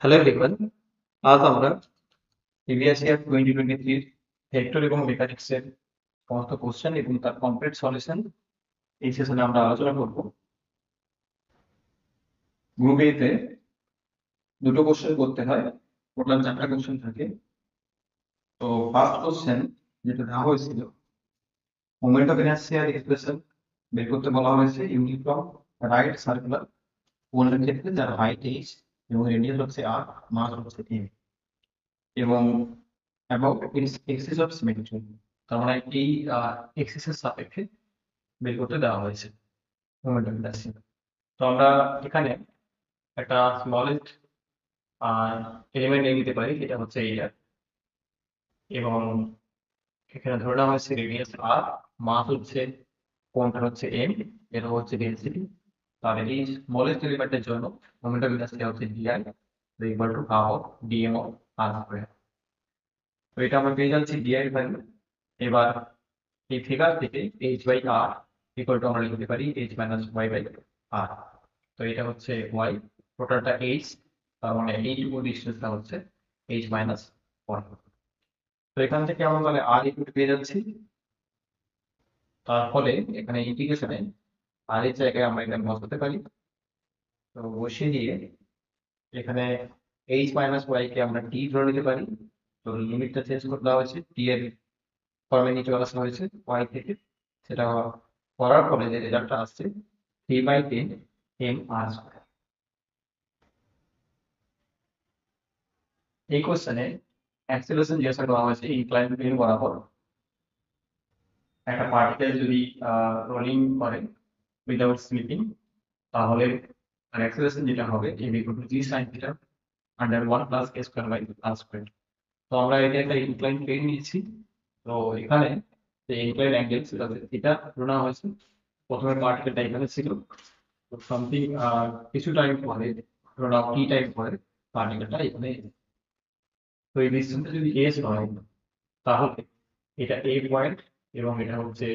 Hello everyone, আজ আমরা previous year 2023 vector এবং মেকানিক্সের সমস্ত কোশ্চেন এবং তার কমপ্লিট সলিউশন এই সেশনে আমরা আলোচনা করব। গ্রুপ এ তে দুটো কোশ্চেন করতে হয়, টোটাল 4টা কোশ্চেন থাকে। তো ফার্স্ট কোশ্চেন যেটা দেওয়া হয়েছিল, মোমেন্ট অফ ইনার্শিয়ার এক্সপ্রেশন বের করতে বলা হয়েছে ইউনিফর্ম রাইট সার্কুলার কোণের ক্ষেত্রে যার হাইট h এবং রেডিয়াস হচ্ছে r, মাস হচ্ছে m এবং about it's axis of symmetry, তার মানে এই এক্সিসের সাপেক্ষে বের করতে দেওয়া হয়েছে মোমেন্টাম ইন্ডাস্ট্রি। তো আমরা এখানে একটা স্মলেস্ট এলিমেন্ট নিয়ে নিতে পারি, যেটা হচ্ছে এইটা, এবং এখানে ধরে নেওয়া হয়েছে রেডিয়াস আর, মাস হচ্ছে কোণটা হচ্ছে এম, এটা হচ্ছে ডেন্সিটি। তাহলে এই স্মলেস্ট এলিমেন্টের জন্য মোমেন্টাম ইন্ডাস্ট্রি হচ্ছে DI equal to half of DM of R square. তো এটা আমরা পেয়ে যাচ্ছি ডিআই ভ্যালু। এবার এই ফিগার থেকে H by R equal to আমরা লিখতে পারি H minus Y by R. তো এটা হচ্ছে ওয়াই, টোটালটা এইচ, তার মানে এইটুকু ডিস্টেন্সটা হচ্ছে এইচ মাইনাস ওয়ান। তো এখান থেকে আমরা তাহলে আর ইকুয়াল পেয়ে যাচ্ছি। তার ফলে এখানে ইন্টিগ্রেশনে আর এর জায়গায় আমরা এখানে বসাতে পারি। তো বসিয়ে দিয়ে এখানে এইচ মাইনাস ওয়াই কে আমরা টি ধরে নিতে পারি। তো লিমিটটা চেঞ্জ করে দেওয়া হয়েছে, টি এর ফর্মে নিচে আসা হয়েছে ওয়াই থেকে। সেটা করার ফলে যে রেজাল্টটা আসছে 3/10 এম আর স্কয়ার। এই কোশ্চেনে অ্যাক্সেলারেশন জিজ্ঞাসা করা হয়েছে ইনক্লাইন প্লেন বরাবর একটা পার্টিকেল যদি রোলিং করে উইদাউট স্লিপিং, তাহলে তার অ্যাক্সেলারেশন যেটা হবে m equal to g sin theta under 1 plus a square by r square। তো আমরা এটা একটা ইনক্লাইন প্লেন নিয়েছি। তো এখানে যে ইনক্লাইন অ্যাঙ্গেল সেটা হচ্ছে থিটা ধরে নেওয়া হয়েছে। প্রথমে পার্টিকেলটা এখানে ছিল, তো সামথিং কিছু টাইম পরে, ধরো নাও টি টাইম পরে পার্টিকেলটা এখানে এলো। তো এই ডিস্টেন্সটা যদি এস হয়, তাহলে এটা এ পয়েন্ট এবং এটা হচ্ছে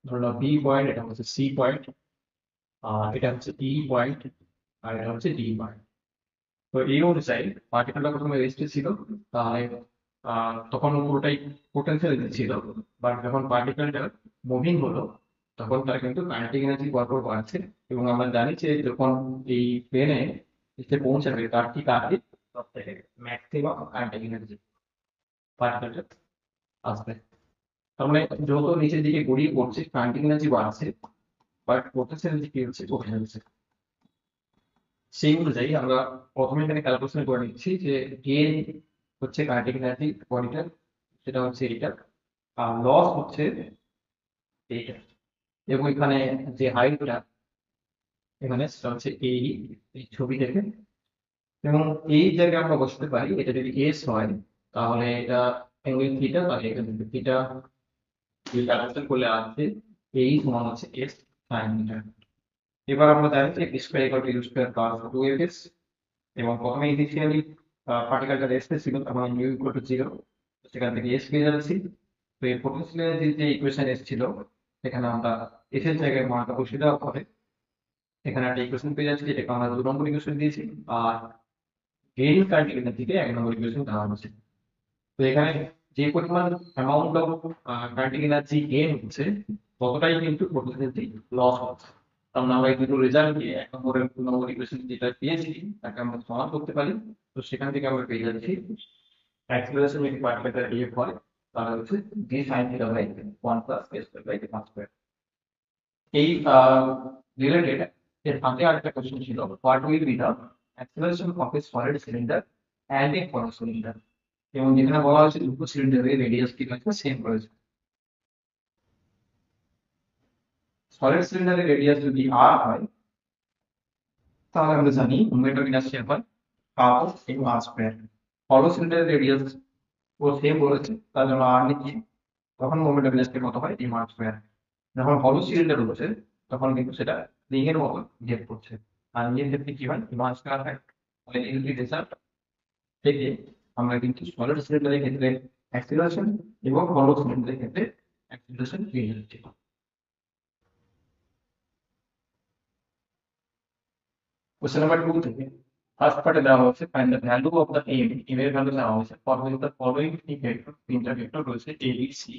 ধরো নাও বি পয়েন্ট, এটা হচ্ছে সি পয়েন্ট, আর এটা হচ্ছে ই পয়েন্ট, আর এটা হচ্ছে ডি পয়েন্ট। তো এই অনুযায়ী পার্টিকেলটা প্রথমে রেস্টে ছিল, তাহলে তখন পুরোটাই পোটেনশিয়াল ছিল। বাট যখন পার্টিকেলটা মুভিং হলো, তখন তার কিন্তু কাইনেটিক এনার্জি পরপর বাড়ছে। এবং আমরা জানি যে যখন এই প্লেনে এসে পৌঁছাবে, তার ঠিক আগে সব থেকে ম্যাক্সিমাম কাইনেটিক এনার্জি পার্টিকেলটা আসবে। তার মানে যত নিচের দিকে গড়িয়ে পড়ছে কাইনেটিক এনার্জি বাড়ছে, বাট পোটেনশিয়াল এনার্জি কি হচ্ছে, কমে যাচ্ছে। সেই অনুযায়ী আমরা প্রথমে এখানে ক্যালকুলেশন করে নিচ্ছি যে গেইন হচ্ছে কাইনেটিক এনার্জি বডিটার, সেটা হচ্ছে এইটা, আর লস হচ্ছে এইটা। এবং এখানে যে হাইটটা এখানে সেটা হচ্ছে এই ছবি থেকে। এবং এই জায়গায় আমরা বসতে পারি, এটা যদি এস হয় তাহলে এটা অ্যাঙ্গেল থিটা, তাহলে এখানে থিটা ক্যালকুলেশন করলে আসছে এই সমান হচ্ছে এস সাইন থিটা। এবার আমরা জানি যে square equal to U square plus 2f। এবং প্রথমে ইনিশিয়ালি পার্টিকেলটা রেস্টে ছিল, তখন ইউ ইকুয়াল টু 0, সেখান থেকে এস পেয়ে যাচ্ছি। তো এই পোটেনশিয়াল যে ইকুয়েশন এসেছিল, সেখানে আমরা এস এর জায়গায় মানটা বসিয়ে দেওয়ার পরে এখানে একটা ইকুয়েশন পেয়ে যাচ্ছি, যেটাকে আমরা 2 নম্বর ইকুয়েশন দিয়েছি। আর গেইন কার্টিকেল থেকে 1 নম্বর ইকুয়েশন দেওয়া হচ্ছে। তো এখানে যে পরিমাণ amount of kinetic energy gain হচ্ছে, ততটাই কিন্তু পোটেনশিয়াল লস হচ্ছে। তার মানে আমরা এই দুটো রেজাল্ট দিয়ে 1 নম্বর এবং 2 নম্বর ইকুয়েশন যেটা পেয়েছি তাকে আমরা সমান করতে পারি। তো সেখান থেকে আমরা পেয়ে যাচ্ছি অ্যাক্সিলারেশন যদি পার্টিকেলটা ডিএফ হয়, তাহলে হচ্ছে G sine theta by 1 plus S square by R square. এই রিলেটেড এর আগে আরেকটা কোশ্চেন ছিল, what will be the acceleration of a solid cylinder and a hollow cylinder. এবং যেখানে বলা হয়েছে দুটো সিলিন্ডারের রেডিয়াস কি রয়েছে, সেম রয়েছে। সলিড সিলিন্ডারের রেডিয়াস যদি আর হয়, তাহলে আমরা জানি মোমেন্ট অফ ইনার্শিয়া হয় হাফ ইনটু আর স্কয়ার। হলো সিলিন্ডারের রেডিয়াস ও সেম বলেছে, তার জন্য আর নিচ্ছি, তখন মোমেন্ট অফ ইনার্শিয়া কত হয়, এম আর স্কয়ার। যখন হলো সিলিন্ডার রয়েছে, তখন কিন্তু সেটা রিং এর মতো বিহেভ করছে। আর রিং এর ক্ষেত্রে কি হয়, এম আর স্কয়ার হয়। তাহলে এই দুটি রেজাল্ট থেকে আমরা কিন্তু সলিড সিলিন্ডারের ক্ষেত্রে অ্যাক্সিলারেশন এবং হলো সিলিন্ডারের ক্ষেত্রে অ্যাক্সিলারেশন পেয়ে যাচ্ছি। কোশ্চেন নাম্বার 2 থেকে ফার্স্ট পার্টে দেওয়া হচ্ছে find the value of the M এর ভ্যালু দেওয়া হচ্ছে for which the following three vector, তিনটা ভেক্টর রয়েছে এ বি সি।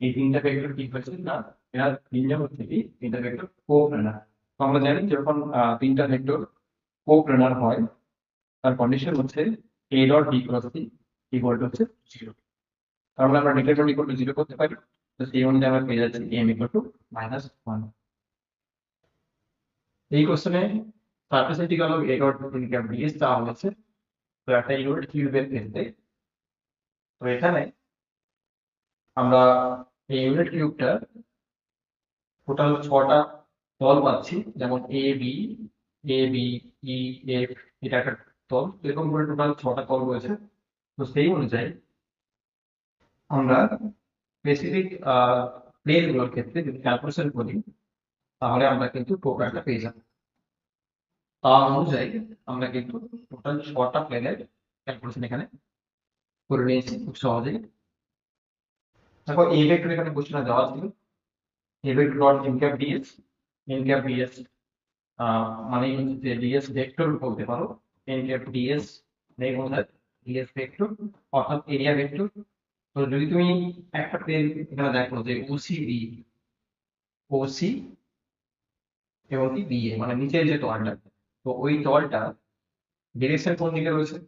এই তিনটা ভেক্টর কি হয়েছে না, এরা তিনটা হচ্ছে কি তিনটা ভেক্টর কোপ্ল্যানার। তো আমরা জানি যখন তিনটা ভেক্টর কোপ্ল্যানার হয় তার কন্ডিশন হচ্ছে A dot B cross C equal to হচ্ছে 0। তার মানে আমরা ডিটারমিনেন্ট ইকুয়াল টু 0 করতে পারি। তো সেই অনুযায়ী আমরা পেয়ে যাচ্ছি এম ইকুয়াল টু -1। এই কোশ্চেনে surface integral of A dot integral DS দেওয়া হয়েছে। তো একটা ইউনিট কিউবের ক্ষেত্রে, তো এখানে আমরা এই ইউনিট কিউবটা টোটাল 6টা তল পাচ্ছি, যেমন এ বি ই এফ, এটা একটা তল, এরকম করে টোটাল 6টা তল রয়েছে। তো সেই অনুযায়ী আমরা স্পেসিফিক প্লেনগুলোর ক্ষেত্রে যদি ক্যালকুলেশন করি তাহলে আমরা কিন্তু প্রোগ্রামটা পেয়ে যাবো। তার অনুযায়ী আমরা কিন্তু টোটাল 6টা প্লেনের ক্যালকুলেশন এখানে করে নিয়েছি খুব সহজেই। দেখো এই ভেক্টর এখানে কোশ্চেনে দেওয়া ছিল এ vector dot N cap DS. N cap DS মানে হচ্ছে যে ডিএস ভেক্টর বলতে পারো। এন ক্যাপ ডিএস নেই বোঝায় ডিএস ভেক্টর অর্থাৎ এরিয়া ভেক্টর। তো যদি তুমি একটা প্লেন এখানে দেখো যে ওসি ওসি এবং কি বিএ মানে নিচের যে তলটা, তো ওই তলটা ডিরেকশন কোন দিকে রয়েছে?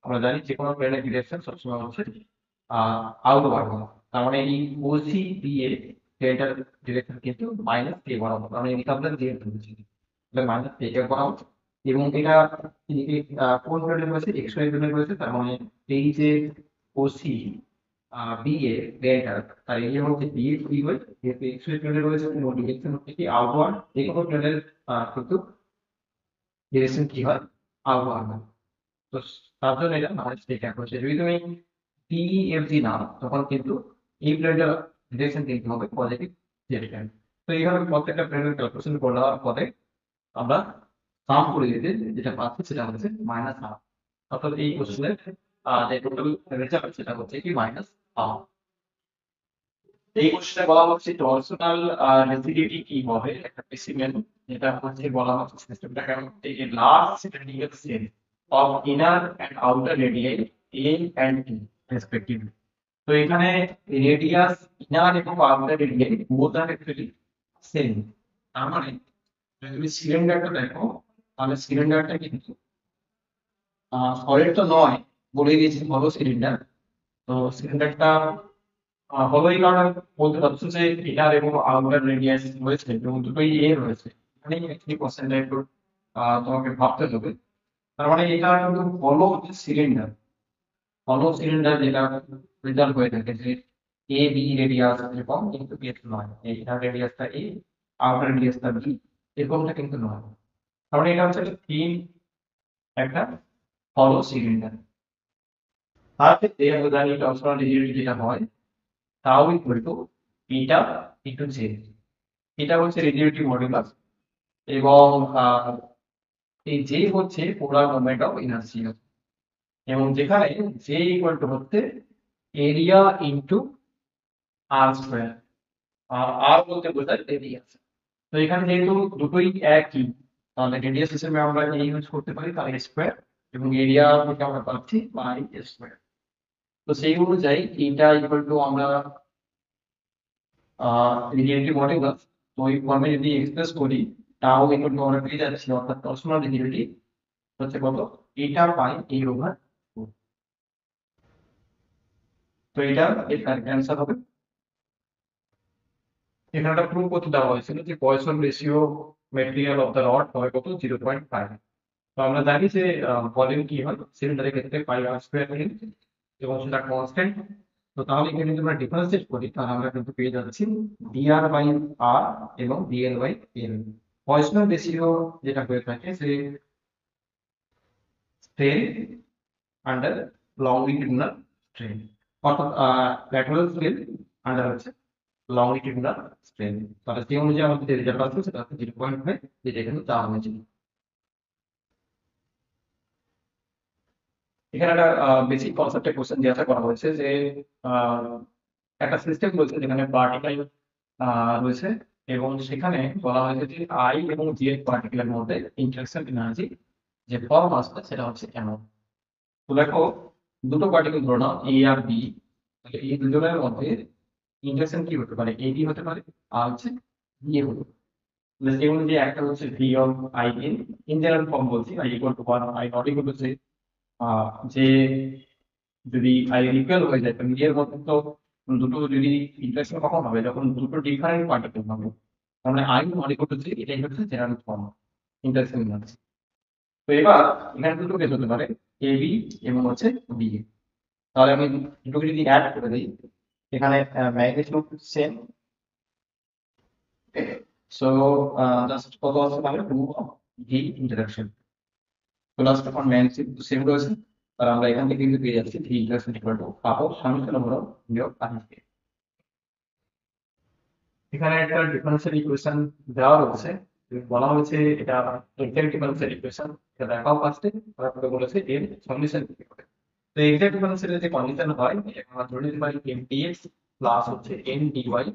আমরা জানি যে কোনো প্লেনের ডিরেকশন সবসময় হচ্ছে আউটওয়ার্ড। তার মানে এই ওসি বিএ প্লেনটার ডিরেকশন কিন্তু মাইনাস কে বরাবর, মানে এদিকে আমরা জেড ধরেছি, তাহলে মাইনাস কে বরাবর। এবং এটা এদিকে কোন প্লেনে রয়েছে? এক্স ওয়াই প্লেনে রয়েছে। তার মানে এই যে ওসি বিএ প্লেনটা তার এরিয়া হচ্ছে বি বি ওয়াই, যেহেতু এক্স ওয়াই প্লেনে রয়েছে এবং ডিরেকশন হচ্ছে কি আউটওয়ার্ড। যে কোনো প্লেনের কিন্তু ডিরেকশন কি হয়? আউটওয়ার্ড হয়। তো তার জন্য এটা নামাজ থেকে হচ্ছে যদি তুমি টিএফজি নাও তখন কিন্তু এই প্লেনটার ডিরেকশন কিন্তু হবে পজিটিভ জেড। তো এইভাবে প্রত্যেকটা প্লেনের ক্যালকুলেশন করার পরে আমরা সাম করে দিতে যেটা পাচ্ছি সেটা হচ্ছে -1/2। অর্থাৎ এই কোশ্চেনের যে টোটাল রেজাল্ট সেটা হচ্ছে কি -1/2। এই কোশ্চেনে বলা হচ্ছে টরশনাল রিজিডিটি কি হবে একটা স্পেসিমেন, যেটা হচ্ছে বলা হচ্ছে সিস্টেমটা কেমন, এই large radial cell of inner and outer radii A and T respectively. তো এখানে রেডিয়াস ইনার এবং outer radii both are actually same. তার মানে যদি তুমি সিলিন্ডারটা দেখো তাহলে সিলিন্ডারটা কিন্তু সলিড তো নয়, বলে দিয়েছি হলো সিলিন্ডার। তো সিলিন্ডারটা হলো এই কারণে বলতে পারছো যে ইনার এবং আউটার রেডিয়াস রয়েছে এবং দুটোই এ রয়েছে। মানে একটি কোশ্চেনটা একটু তোমাকে ভাবতে হবে। তার মানে এটা কিন্তু হলো সিলিন্ডার, হলো সিলিন্ডার যেটা রেজাল্ট হয়ে থাকে যে এ বি রেডিয়াস এরকম, কিন্তু এর নয় এই ইনার রেডিয়াসটা এ, আউটার রেডিয়াসটা বি, এরকমটা কিন্তু নয়। তার মানে এটা হচ্ছে থিন একটা হলো সিলিন্ডার। তার ক্ষেত্রে আমরা জানি টর্সনাল রিজিডিটি যেটা হয় তাও equal to beta into J. এটা হচ্ছে রিজিডিটি মডুলাস এবং এই জে হচ্ছে পোলার মোমেন্ট অফ ইনার্সিয়া, এবং যেখানে জে ইকুয়াল টু হচ্ছে এরিয়া ইনটু আর স্কয়ার। আর আর বলতে বোঝায় রেডিয়াস। তো এখানে যেহেতু দুটোই একই, তাহলে রেডিয়াস হিসেবে আমরা এই ইউজ করতে পারি তার স্কয়ার, এবং এরিয়া থেকে আমরা পাচ্ছি বাই স্কয়ার। তো সেই অনুযায়ী এটা ইকুয়াল টু আমরা রিজিডিটি মডুলাস, তো এই ফর্মে যদি এক্সপ্রেস করি তাও ইকুয়াল টু আমরা পেয়ে যাচ্ছি, অর্থাৎ টর্সনাল রিজিডিটি হচ্ছে কত? এটা পাই এ ওভার 4। তো এটা এর কারেক্ট অ্যান্সার হবে। এখানে একটা প্রুফ করতে দেওয়া হয়েছিল যে poison ratio material of the rod হয় কত? 0.5। তো আমরা জানি যে ভলিউম কি হয় সিলিন্ডারের ক্ষেত্রে পাই আর স্কয়ার এল, এবং সেটা কনস্ট্যান্ট। তো তাহলে এখানে যদি আমরা ডিফারেন্সিয়েট করি তাহলে আমরা কিন্তু পেয়ে যাচ্ছি ডিআর বাই আর এবং DL by L. Poisson ratio যেটা হয়ে থাকে যে স্ট্রেন আন্ডার লংলিটিউডিনাল স্ট্রেন, অর্থাৎ ল্যাটারাল স্ট্রেন আন্ডার হচ্ছে লংলিটিউডিনাল স্ট্রেন। তাহলে সেই অনুযায়ী আমাদের যে রেজাল্ট আসবে সেটা হচ্ছে 0.5, যেটা এখানে চাওয়া হয়েছিল। এখানে একটা বেসিক কনসেপ্টের কোশ্চেন জিজ্ঞাসা করা হয়েছে যে আহ, একটা সিস্টেম রয়েছে যেখানে পার্টিকেল রয়েছে, এবং সেখানে বলা হয়েছে যে আই এবং জি এর পার্টিকেলের মধ্যে ইন্টারঅ্যাকশন এনার্জি যে ফর্ম আসবে সেটা হচ্ছে এমন। তো দেখো দুটো পার্টিকেল ধরো না এ আর বি, তাহলে এই দুজনের মধ্যে ইন্টারসেকশন কি হতে পারে, এ বি হতে পারে আর হচ্ছে বি এ হতে পারে। যেমন যে একটা হচ্ছে V of I in general form বলছি, I equal to 1 I not equal to যে যদি আই ইকুয়াল হয়ে যায়, তো নিজের মধ্যে তো দুটো যদি ইন্টারসেকশন কখন হবে, যখন দুটো ডিফারেন্ট পার্টিকেল হবে, তার মানে আই নট ইকুয়াল টু 3, এটাই হচ্ছে জেনারেল ফর্ম ইন্টারসেকশন আছে। তো এবার এখানে দুটো কেস হতে পারে, এ বি এবং হচ্ছে বি এ। তাহলে আমি দুটোকে যদি অ্যাড করে দিই, এখানে ম্যাগনিটিউড সেম, সো জাস্ট কত আছে তাহলে 2 অফ ভি ইন্টারাকশন প্লাস তখন ম্যাগনিটিউড সেম রয়েছে। আর আমরা এখান থেকে কিন্তু পেয়ে যাচ্ছি ভি ইন্টারাকশন ইকুয়াল টু পাবো সামেশন ওভার বিয়োগ আই। এখানে একটা ডিফারেন্সিয়াল ইকুয়েশন দেওয়া হচ্ছে, বলা হয়েছে এটা এক্সাক্ট ডিফারেন্সিয়াল ইকুয়েশন, এটা দেখাও ফার্স্টে, তারপরে বলেছে এর সলিউশন কি হবে। তো এক্সাক্ট ডিফারেন্সিয়াল যে কন্ডিশন হয়, এটা আমরা ধরে নিতে পারি এম ডিএক্স প্লাস হচ্ছে এন ডিওয়াই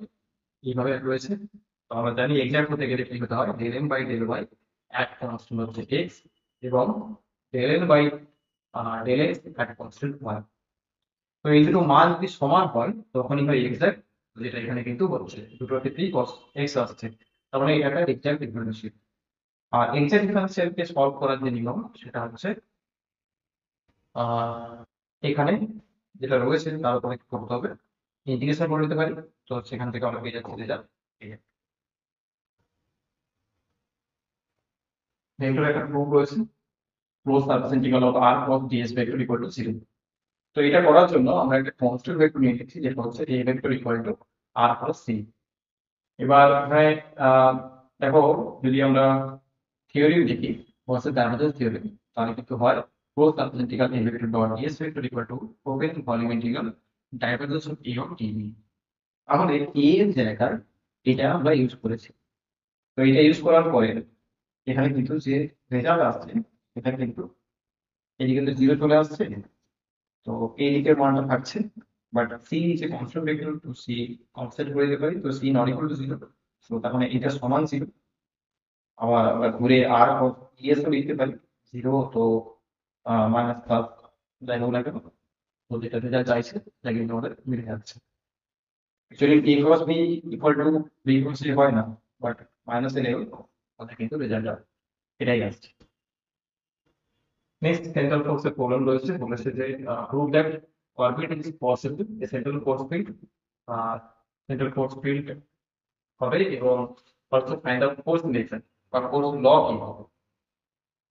এইভাবে রয়েছে। তো আমরা জানি এক্সাক্ট হতে গেলে কি হতে হয়, del M by del Y at constant হচ্ছে এক্স, এবং del N by del X at constant Y. তো এই দুটো মান যদি সমান হয় তখনই হয় এক্সাক্ট, যেটা এখানে কিন্তু হচ্ছে দুটোর ক্ষেত্রেই cos x আসছে, তার মানে এটা একটা এক্সাক্ট ডিফারেন্সিয়াল। আর এক্সাক্ট ডিফারেন্সিয়ালকে সলভ করার যে নিয়ম সেটা হচ্ছে আহ এখানে যেটা রয়েছে তার উপরে কি করতে হবে, ইন্টিগ্রেশন করে নিতে পারি। তো সেখান থেকে আমরা পেয়ে যাচ্ছি রেজাল্ট ভেক্টর একটা প্রুফ রয়েছে, close surface integral of r cos ds vector equal to 0। তো এটা করার জন্য আমরা একটা কনস্ট্যান্ট ভেক্টর নিয়ে নিচ্ছি, যেটা হচ্ছে a vector equal to r plus c। এবার এখানে দেখো যদি আমরা থিওরি দেখি, বলছে ডাইভারজেন্স থিওরি, তাহলে কিন্তু হয় close surface integral a vector dot ds vector equal to open volume integral divergence of a of dv। আমাদের a এর জায়গায় এটা আমরা ইউজ করেছি। তো এটা ইউজ করার পরে এখানে কিন্তু যে রেজাল্ট আসছে, এখানে কিন্তু এদিকে কিন্তু জিরো চলে আসছে, তো এই দিকের মানটা থাকছে। বাট সি যে কনস্ট্যান্ট ভেক্টর, তো সি কনস্ট্যান্ট করে দিতে পারি, তো সি নট ইকুয়াল টু 0, তো তার মানে এটা সমান 0। আবার আমরা ঘুরে আর ইএস ও লিখতে পারি 0, তো মাইনাস প্লাস যাই হোক না কেন, তো যেটা রেজাল্ট চাইছে সেটা কিন্তু আমাদের মিলে যাচ্ছে। Actually T cross B equal to B cross A হয় না, বাট মাইনাস এ লেভেল ওটা কিন্তু রেজাল্ট এটাই আসছে। নেক্সট সেন্ট্রাল ফোর্সের প্রবলেম রয়েছে, বলেছে যে prove that orbit is possible A central force field, central force field হবে, এবং also find out force direction বা ফোর্স ল কি হবে।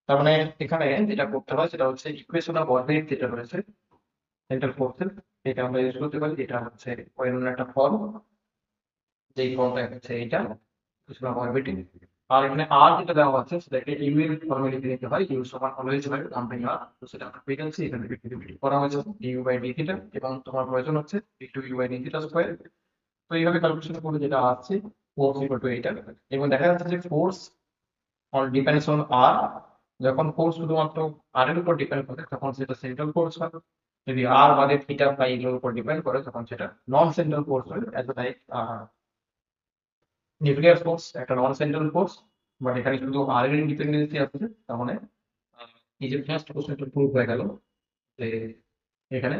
তার মানে এখানে যেটা করতে হয় সেটা হচ্ছে ইকুয়েশন অফ অরবিট যেটা রয়েছে সেন্ট্রাল ফোর্সের, এটা আমরা ইউজ করতে পারি। এটা হচ্ছে অন্য একটা ফর্ম, যেই ফর্মটা হচ্ছে এইটা ইকুয়েশন অফ অরবিট। আর এখানে আর যেটা দেওয়া আছে সেটাকে ইউ এর ফর্মে লিখে নিতে হয়, ইউ সমান অলওয়েজ বাই কম্পেনি আর। তো সেটা আমরা পেয়ে যাচ্ছি, এখানে করা হয়েছে ইউ বাই ডি থিটা, এবং তোমার প্রয়োজন হচ্ছে একটু U by D theta square. তো এইভাবে ক্যালকুলেশন করলে যেটা আসছে ফোর্স ইকুয়াল টু এইটা। এবং দেখা যাচ্ছে যে ফোর্স অন ডিপেন্ডস অন আর, যখন ফোর্স শুধুমাত্র আর এর উপর ডিপেন্ড করে তখন সেটা সেন্ট্রাল ফোর্স হয়, যদি আর বাদে থিটা বাই এগুলোর উপর ডিপেন্ড করে তখন সেটা নন সেন্ট্রাল ফোর্স হয়, এজ লাইক নিউক্লিয়ার ফোর্স একটা নন সেন্ট্রাল ফোর্স। বাট এখানে শুধু আর এর ইন্ডিপেন্ডেন্সি আছে, তার মানে এই যে ফার্স্ট কোশ্চেনটা প্রুভ হয়ে গেল যে এখানে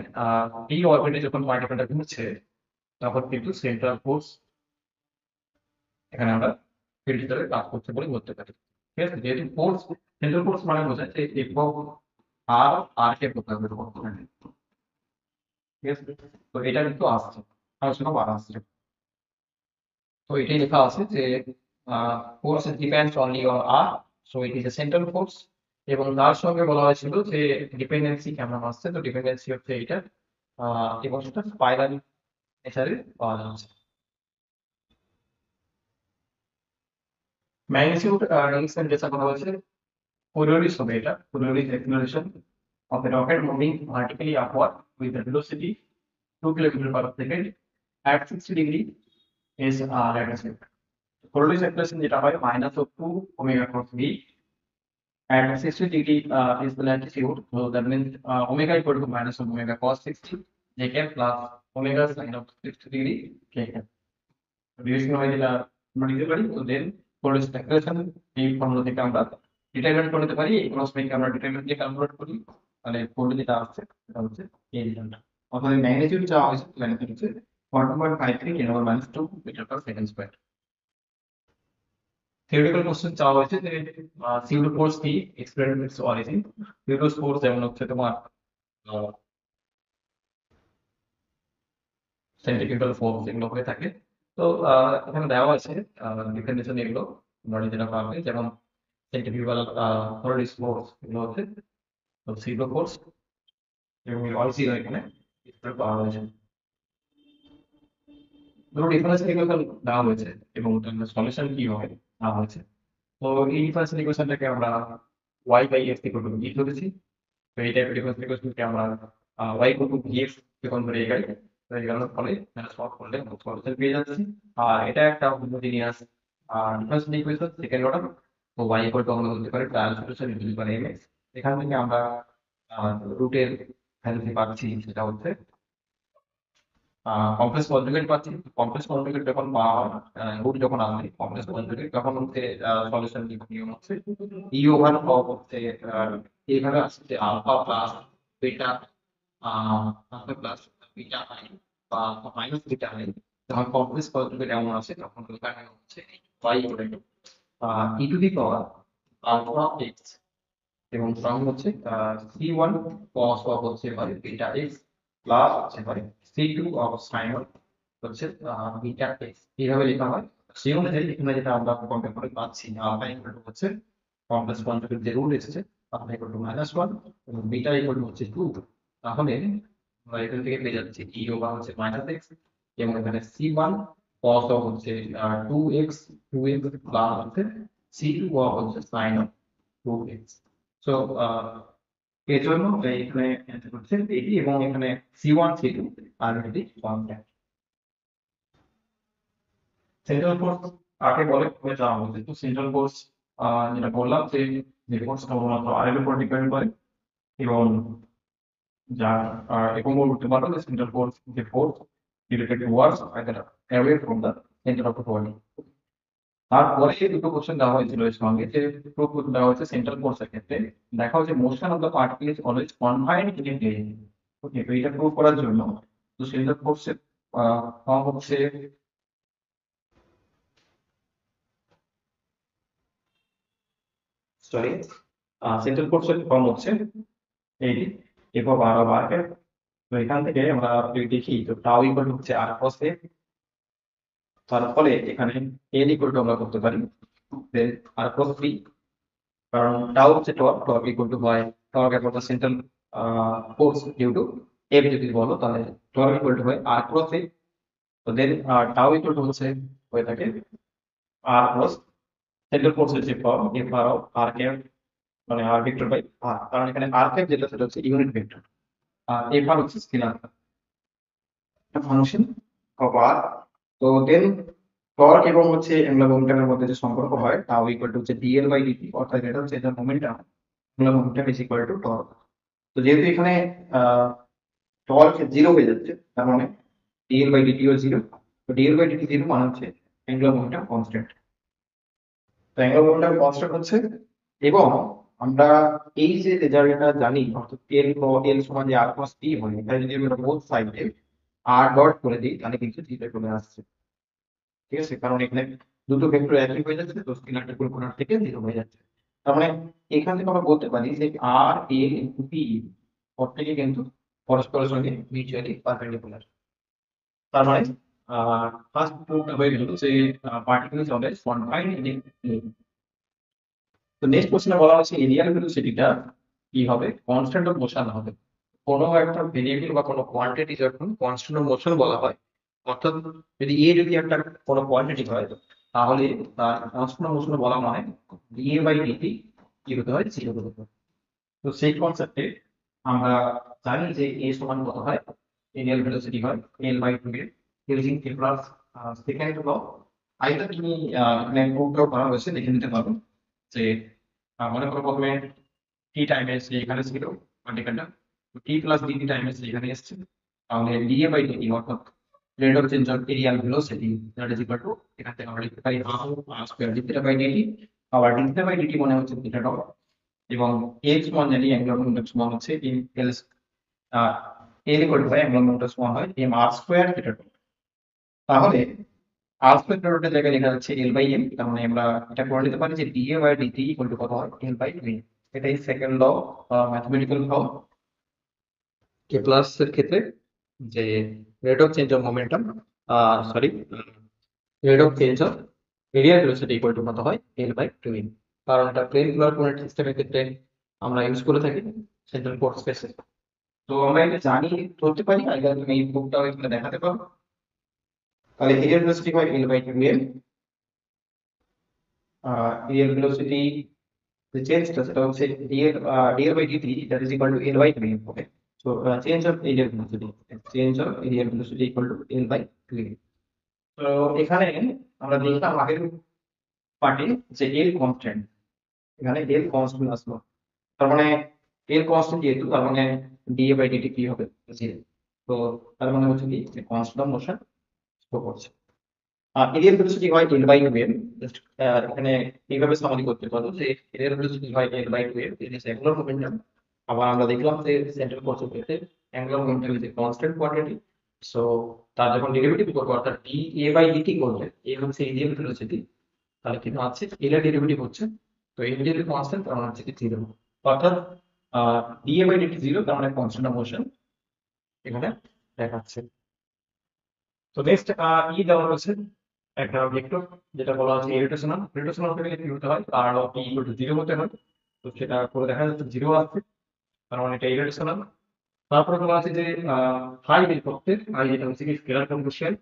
এই অরবিটে যখন পার্টিকেলটা ঘুরছে তখন কিন্তু সেন্ট্রাল ফোর্স এখানে আমরা ফিল্ড হিসেবে কাজ করছে বলে বলতে পারি। ঠিক আছে, যেহেতু ফোর্স সেন্ট্রাল ফোর্স মানে বোঝায় যে একক আর আর কে করতে হবে বর্তমানে। ঠিক আছে, তো এটা কিন্তু আসছে, আলোচনা বার আসছে। তো এটাই লেখা আছে যে force depends only on R, so it is a central force. এবং তার সঙ্গে বলা হয়েছিল যে ডিপেন্ডেন্সি কেমন আসছে, তো ডিপেন্ডেন্সি হচ্ছে এইটা, এবং সেটা স্পাইরাল নেচারে পাওয়া যাচ্ছে। ম্যাগনিটিউড রিংস এন্ড যেটা কথা হয়েছে Coriolis হবে এটা, Coriolis acceleration of a rocket moving vertically upward with the velocity 2 kilometers per second at 60 degree is latitude. Coriolis acceleration যেটা হয় minus of 2 omega cos v at 60 degree is the latitude, so that means omega equal to minus of omega cos 60 jk plus omega sin of 60 degree kk. Direction হয় যেটা আমরা নিতে পারি, তো দেন Coriolis acceleration এই formula থেকে আমরা determinant করতে পারি, এই ক্রস মেকে আমরা ডিটারমিনেন্ট দিয়ে কনভার্ট করি, তাহলে করলে যেটা আসছে সেটা হচ্ছে এই রিটার্নটা। অর্থাৎ ম্যাগনিটিউড যা হয়েছে ম্যাগনিটিউড হচ্ছে 1.53 10⁻² metre per second square. Theoretical question চাওয়া হয়েছে যে সিউডো ফোর্স কি, explain its origin. Pseudo force যেমন হচ্ছে তোমার সেন্ট্রিফিউগাল ফোর্স এগুলো হয়ে থাকে। তো এখানে দেওয়া আছে ডিফিনিশন, এগুলো তোমরা নিজেরা পাবে। যেমন সেন্ট্রিফিউগাল ফোর্স এগুলো হচ্ছে সিউডো ফোর্স, এবং অরিজিন এখানে এক্সপ্লেন করা হয়েছে। দুটো ডিফারেন্সিয়াল ইকুয়েশন দেওয়া হয়েছে এবং সলিউশন কি হবে দেওয়া হয়েছে। তো এই ডিফারেন্সিয়াল ইকুয়েশনটাকে আমরা y by x equal to b ধরেছি। তো এই টাইপের ডিফারেন্সিয়াল ইকুয়েশনকে আমরা y ইকুয়াল টু bx যখন ধরে এগাই, তো এগানোর ফলে সলভ করলে সলিউশন পেয়ে যাচ্ছি। আর এটা একটা homogeneous differential equation second order. তো y ইকুয়াল টু আমরা বলতে পারি ট্রায়াল সলিউশন ইনটু পারি mx। এখান থেকে আমরা রুটের ভ্যালু পাচ্ছি, সেটা হচ্ছে কমপ্লেক্স কনজুগেট পাচ্ছি। কমপ্লেক্স কনজুগেট যখন পাওয়া হয়, রুট যখন আসে কমপ্লেক্স কনজুগেট, তখন হচ্ছে সলিউশন নিয়ম হচ্ছে ই ওভার অফ হচ্ছে এইভাবে আসছে alpha plus beta, alpha plus beta I বা মাইনাস বিটা আই। যখন কমপ্লেক্স কনজুগেট এমন আসে তখন এখানে হচ্ছে y equal to E to the power alpha X, এবং সঙ্গে হচ্ছে c1 cos অফ হচ্ছে হয় বিটা এক্স প্লাস হচ্ছে হয় c2 অফ sin হচ্ছে বিটা এক্স, এইভাবে লেখা হয়। সেই অনুযায়ী এখানে যেটা আমরা কম্পেয়ার করে পাচ্ছি, আলফা ইকুয়াল টু হচ্ছে কমপ্লেক্স কনজুগেট যে রুট এসেছে আলফা ইকুয়াল টু -1 এবং বিটা ইকুয়াল টু হচ্ছে 2। তাহলে আমরা এখান থেকে পেয়ে যাচ্ছি ই ওভার হচ্ছে -x, এবং এখানে c1 cos অফ হচ্ছে 2x প্লাস হচ্ছে c2 অফ হচ্ছে sin অফ 2x। সো এর জন্য এখানে অ্যান্সার হচ্ছে এটি, এবং এখানে C1 C2 আর এটি কনস্ট্যান্ট। সেন্ট্রাল ফোর্স কাকে বলে বলে জানা হচ্ছে। তো সেন্ট্রাল ফোর্স যেটা বললাম যে ফোর্স কেবলমাত্র আর এর উপর ডিপেন্ড করে, এবং যা এরকম বলতে পারো যে সেন্ট্রাল ফোর্স যে force related towards either away from the centre of the body. তারপরে দুটো কোশ্চেন দেওয়া হয়েছিল এর সঙ্গে, যে প্রুফ দেওয়া হয়েছে সেন্ট্রাল ফোর্সের ক্ষেত্রে দেখা হচ্ছে motion of the particle is always confined in a plane. Okay, তো এটা প্রুফ করার জন্য তো সেন্ট্রাল ফোর্সের ফর্ম হচ্ছে সরি সেন্ট্রাল ফোর্সের ফর্ম হচ্ছে এই এফ অফ আর অফ আর কে। তো এখান থেকে আমরা যদি দেখি তো টাউ ইকুয়াল হচ্ছে আর ক্রস এ, তার ফলে এখানে এল ইকুয়াল টু আমরা করতে পারি আর ক্রস বি, কারণ টাউ হচ্ছে টর্ক, টর্ক ইকুয়াল টু হয় torque about the central force due to F যদি বলো, তাহলে টর্ক ইকুয়াল টু হয় আর ক্রস এ। তো দেন টাউ ইকুয়াল টু হচ্ছে হয়ে থাকে আর ক্রস সেন্ট্রাল ফোর্সের যে form F R of R cap, মানে আর ভেক্টর বাই আর, কারণ এখানে আর ক্যাপ যেটা সেটা হচ্ছে ইউনিট ভেক্টর, আর এফ আর হচ্ছে স্কেলার ফাংশন অফ আর। তো দেন টর্ক এবং হচ্ছে অ্যাঙ্গুলার মোমেন্টামের মধ্যে যে সম্পর্ক হয় টাউ ইকুয়াল টু হচ্ছে ডিএল বাই ডিটি, অর্থাৎ এটা হচ্ছে এটা momentum, angular momentum is equal to torque. তো যেহেতু এখানে টর্ক জিরো হয়ে যাচ্ছে, তার মানে ডিএল বাই ডিটি ও জিরো। তো ডিএল বাই ডিটি জিরো মানে হচ্ছে অ্যাঙ্গুলার মোমেন্টাম কনস্ট্যান্ট। তো অ্যাঙ্গুলার মোমেন্টাম কনস্ট্যান্ট হচ্ছে, এবং আমরা এই যে রেজাল্টটা জানি অর্থাৎ এল সমান যে আর ক্রস টি হয়, এটা যদি আমরা বোথ সাইডে আর ডট করে দিই তাহলে কিন্তু থিটা চলে আসছে। ঠিক আছে, কারণ এখানে দুটো ভেক্টর একই হয়ে যাচ্ছে, তো স্কেলারটা কোন কোণার থেকে জিরো হয়ে যাচ্ছে। তার মানে এখান থেকে আমরা বলতে পারি যে আর এল ইনটু পি প্রত্যেকে কিন্তু পরস্পরের সঙ্গে মিউচুয়ালি পারপেন্ডিকুলার। তার মানে ফার্স্ট প্রুফটা হয়ে গেল যে particle is always confined in a plane. তো নেক্সট কোশ্চেনে বলা হচ্ছে এরিয়াল ভেলোসিটিটা কি হবে, কনস্ট্যান্ট অফ মোশন হবে। কোনো একটা ভেরিয়েবল বা কোনো কোয়ান্টিটি যখন কনস্ট্যান্ট অফ মোশন বলা হয়, অর্থাৎ যদি এ যদি একটা কোনো কোয়ান্টিটি হয়, তাহলে তার কনস্ট্যান্ট অফ মোশন বলা মানে এ বাই ডিটি কি হতে হয়, জিরো হতে হয়। তো সেই কনসেপ্টে আমরা জানি যে এ সমান কত হয়, এরিয়াল ভেলোসিটি হয় L by two A, using Kepler's second law. আইটা তুমি এখানে প্রুফটাও করা হয়েছে, দেখে নিতে পারো যে মনে করো প্রথমে টি টাইম এসে এখানে ছিল পার্টিকেলটা, টি প্লাস ডিটি টাইম এসে এখানে এসছে, তাহলে ডিএ বাই ডিটি অর্থাৎ rate of change of areal velocity that is equal to, এখান থেকে আমরা লিখতে পারি half R square D theta by DT আবার ডিথিটা বাই ডিটি মানে হচ্ছে থিটা ডট, এবং এক্স ওয়ান জানি অ্যাঙ্গুলার মোমেন্টাম সমান হচ্ছে M L L equal to angular momentum সমান হয় M R square theta dot. তাহলে আর স্কোয়ার থিটা ডটের জায়গায় লেখা যাচ্ছে এল বাই এম, তার মানে আমরা এটা করে নিতে পারি যে DA by DT equal to কত হয় এল বাই এম। এটাই সেকেন্ড ল, ম্যাথমেটিক্যাল ল কে প্লাস এর ক্ষেত্রে, যে rate of change of momentum, sorry, rate of change of area velocity equal to কত হয় এল বাই টু এম। কারণ এটা প্লেন কোঅর্ডিনেট সিস্টেমের ক্ষেত্রে আমরা ইউজ করে থাকি সেন্ট্রাল কোঅর্ডিনেট স্পেসে। তো আমরা এটা জানি ধরতে পারি, আগে তুমি এই বুকটাও এখানে দেখাতে পারো। তাহলে এরিয়া ভেলোসিটি হয় L by two M, area velocity the change does it also dl by dt that is equal to l by 2m. Okay, so change of areal velocity, change of areal velocity equal to l by 2m. তো এখানে আমরা দেখলাম আগের পার্টে যে l constant, এখানে l constant আসলো, তার মানে l কনস্ট্যান্ট যেহেতু তার মানে dA by dt কি হবে 0। তো তার মানে হচ্ছে কি যে কনস্ট্যান্ট মোশন শো করছে। এরিয়াল ভেলোসিটি হয় L by two M. Just এখানে এইভাবে সামারি করতে পারো যে এরিয়াল ভেলোসিটি হয় L by two M, it is angular momentum. আবার আমরা দেখলাম যে সেন্ট্রাল ফোর্স অফ ক্ষেত্রে angular momentum is a constant quantity. So তার যখন ডেরিভেটিভ করবো অর্থাৎ ডি এ বাই ডিটি করলে, এ হচ্ছে এরিয়াল ভেলোসিটি, তাহলে কিন্তু আছে এল এর ডেরিভেটিভ হচ্ছে, তো এল ডেরিভেটিভ কনস্ট্যান্ট তার মানে হচ্ছে কি জিরো, অর্থাৎ D A by DT zero, তার মানে কনস্ট্যান্ট অফ মোশন এখানে দেখাচ্ছে। তো নেক্সট ই দেওয়া রয়েছে একটা ভেক্টর যেটা বলা হচ্ছে ইরোটেশনাল। ইরোটেশনাল হতে গেলে কি হতে হয়, curl of T equal to 0 হতে হয়। তো সেটা করে দেখা যাচ্ছে 0 আসছে, কারণ এটা ইরোটেশনাল। তারপরে বলা আছে যে ফাই বের করতে, ফাই যেটা হচ্ছে কি স্কেলার পোটেনশিয়াল।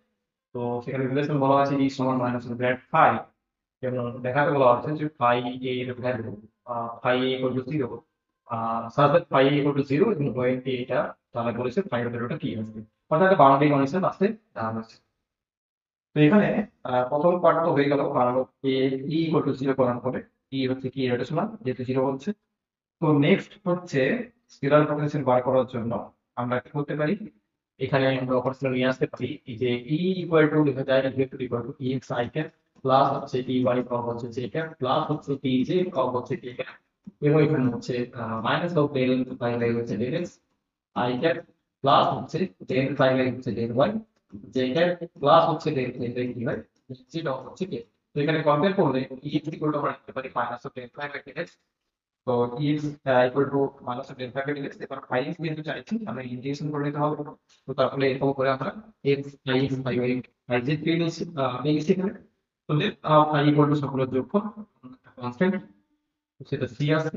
তো সেখানে রিলেশন বলা আছে ই সমান মাইনাস গ্রেড ফাই, এবং দেখাতে বলা হচ্ছে যে ফাই এর value phi A equal to 0, such that phi A equal to 0 এবং ওয়েট এটা তাহলে বলেছে ফাই এর ভ্যালুটা কি আসবে, অর্থাৎ একটা বাউন্ডারি কন্ডিশন আসছে দেওয়া হচ্ছে। তো এখানে প্রথম পার্ট তো হয়ে গেল, কারণ এ ই ইকুয়াল টু 0 করার পরে ই হচ্ছে কি ইরোটেশনাল যেহেতু 0 হচ্ছে। তো নেক্সট হচ্ছে স্কেলার পোটেনশিয়াল বার করার জন্য আমরা কি করতে পারি, এখানে আমরা অপারেশন নিয়ে আসতে পারি এই যে ই ইকুয়াল টু লেখা যায় vector equal to E x I cap plus হচ্ছে টি ওয়াই অফ হচ্ছে জে ক্যাপ প্লাস হচ্ছে টি জে অফ হচ্ছে কে ক্যাপ, এবং এখানে হচ্ছে minus of del by by হচ্ছে del X I cap plus হচ্ছে ডেল বাই বাই হচ্ছে del Y J cap plus হচ্ছে ডেল জে বাই কি হয় যেটা হচ্ছে কে। তো এখানে কম্পেয়ার করলে ই ইকুয়াল টু আমরা লিখতে পারি minus of del by by del X. তো is equal to minus of delta dx, এবার phi x যেহেতু চাইছি আমরা ইন্টিগ্রেশন করে নিতে হবে। তো তাহলে এরকম করে আমরা x phi x phi y phi z পেয়ে নিয়েছি পেয়ে এখানে। তো phi equal to সকলের যোগফল কনস্ট্যান্ট, সেটা c আছে।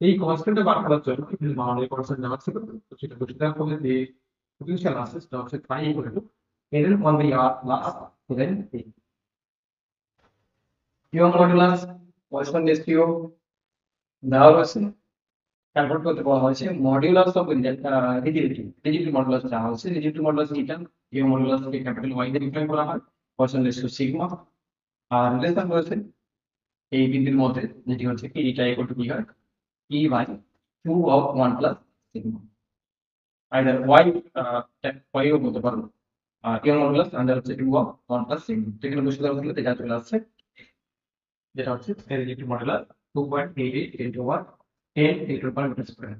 এই কনস্ট্যান্টটা বার করার জন্য এখানে বাউন্ডারি কন্ডিশন দেওয়া ছিল, তো সেটা বুঝতে হবে যে পোটেনশিয়াল আছে সেটা হচ্ছে phi equal to n 1 by r plus then a। Young modulus poison ratio দেওয়া হয়েছে, ক্যালকুলেট করতে বলা হয়েছে modulus of rigidity. Rigidity modulus দেওয়া হয়েছে, রিজিডিটি মডুলাস এটা এই মডুলাসকে ক্যাপিটাল ওয়াই দিয়ে ডিফাইন করা হয়, পয়সন রেশিও সিগমা। আর রিলেশন রয়েছে এই বিন্দুর মধ্যে, যেটি হচ্ছে কি এটা ইকুয়াল টু কি হয় E by 2 of 1 plus sigma, either Y Y ও বলতে পারো, ইয়ং মডুলাস আন্ডার হচ্ছে 2 অফ 1 প্লাস সিগমা। যেখানে বসে দেওয়া হলে এটা চলে আসছে, যেটা হচ্ছে rigidity modulus 2.88 into 1 10 into per meter square।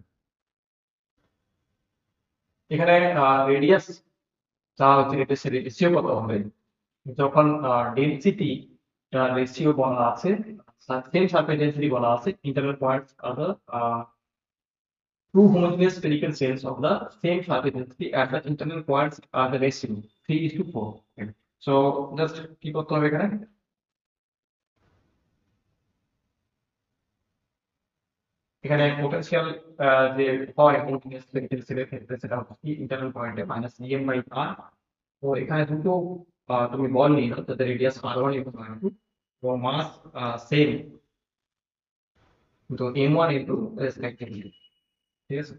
এখানে রেডিয়াস যা হচ্ছে এটা রেশিও কত হবে, যখন ডেনসিটি রেশিও বলা আছে, সেম সারফেস ডেনসিটি বলা আছে, internal points are the two homogeneous spherical cells of the same surface density at the internal points are the ratio 3:4। so just কি করতে হবে এখানে, এখানে পোটেনশিয়াল যে হয় হোমোজেনিয়াস স্ফেরিক্যাল সেলের ক্ষেত্রে সেটা হচ্ছে কি ইন্টারনাল পয়েন্টে মাইনাস ইএম বাই আর। তো এখানে দুটো তুমি বল নিয়ে নাও তাদের রেডিয়াস r1 এবং r2 এবং মাস সেম, তো m1 m2 রেসপেক্টিভলি, ঠিক আছে।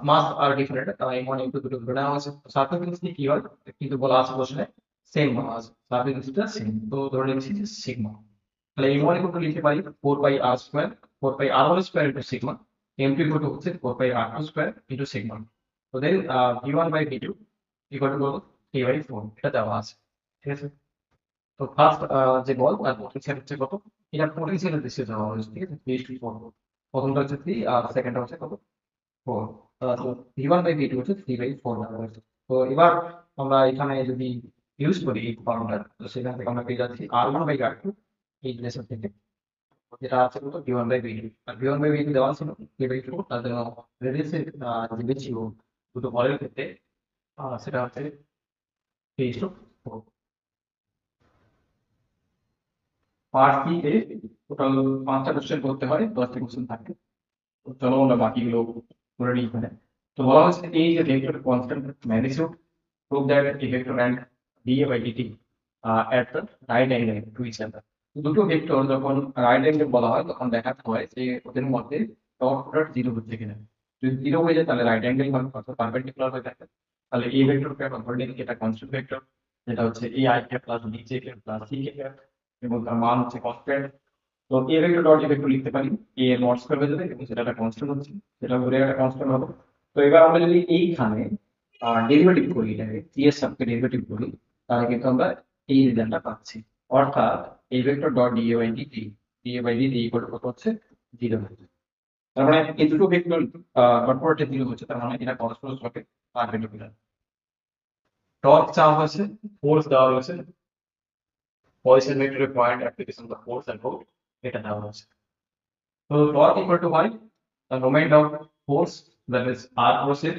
মাস আর ডিফারেন্ট, m1 m2 দুটো ধরে নেওয়া হয়েছে। সারফেস ডেনসিটি কি হয় কিন্তু বলা আছে প্রশ্নে সেম মাস, সারফেস ডেনসিটিটা সেম, তো ধরে নিচ্ছি যে সিগমা। তাহলে m1 ইকুয়াল টু লিখতে পারি 4 পাই r square 4 pi r1 square into sigma, m2 equal to হচ্ছে 4 পাই r2 স্কয়ার ইনটু সিগমা। তো দেন v1 by v2 equal to কত 3 বাই 4, এটা দেওয়া আছে, ঠিক আছে। তো ফার্স্ট যে বল তার পোটেনশিয়াল হচ্ছে কত এটা পোটেনশিয়াল রেশিও দেওয়া হয়েছে, ঠিক আছে, 3:4। প্রথমটা হচ্ছে 3 আর সেকেন্ডটা হচ্ছে কত, 4। তো v1/v2 হচ্ছে 3/4 দেওয়া হয়েছে। তো এবার আমরা এখানে যদি ইউজ করি এই ফর্মুলা, তো সেখান থেকে আমরা পেয়ে যাচ্ছি r1/r2 এই রিলেশন থেকে, যেটা আছে কত v1/v2। আর v1/v2 দেওয়া ছিল 3/4, তার জন্য রেডিয়াসের যে রেশিও দুটো বলের ক্ষেত্রে সেটা হচ্ছে 3:4। পার্ট বি তে টোটাল 5টা কোশ্চেন করতে হয়, 10টা কোশ্চেন থাকে। তো চলো আমরা বাকিগুলো করে নিই এখানে। তো বলা হচ্ছে এই যে vector constant magnitude prove that a vector and dA by dt at the right angle to each other। তো দুটো ভেক্টর যখন রাইট অ্যাঙ্গেল বলা হয় তখন দেখাতে হয় যে ওদের মধ্যে ডট প্রোডাক্ট 0 হচ্ছে কিনা। যদি 0 হয়ে যায় তাহলে রাইট অ্যাঙ্গেল হবে, অর্থাৎ পারপেন্ডিকুলার হয়ে থাকে। তাহলে এই ভেক্টরকে আমরা ধরে নিই এটা কনস্ট্যান্ট ভেক্টর, যেটা হচ্ছে A I K plus B J K plus C K, এবং তার মান হচ্ছে কনস্ট্যান্ট। তো A vector dot A vector লিখতে পারি, এ এর মড স্কয়ার হয়ে যাবে এবং সেটা একটা কনস্ট্যান্ট হচ্ছে, সেটা ঘুরে একটা কনস্ট্যান্ট হবে। তো এবার আমরা যদি এইখানে ডেরিভেটিভ করি, এটাকে টি এর সাপেক্ষে ডেরিভেটিভ করি, তাহলে কিন্তু আমরা এই রেজাল্টটা পাচ্ছি। অর্থাৎ এই vector dot DA by DT, DA by DT equal to কত হচ্ছে, 0 হচ্ছে। তার মানে এই দুটো ভেক্টর ডট প্রোডাক্টে 0 হচ্ছে, তার মানে এটা পরস্পর সাপেক্ষে পারপেন্ডিকুলার। টর্ক চাওয়া হয়েছে, ফোর্স দেওয়া হয়েছে, পজিশন ভেক্টরের point application of force and rod এটা দেওয়া হয়েছে। তো টর্ক ইকুয়াল টু হয় the moment of force that is r cross it।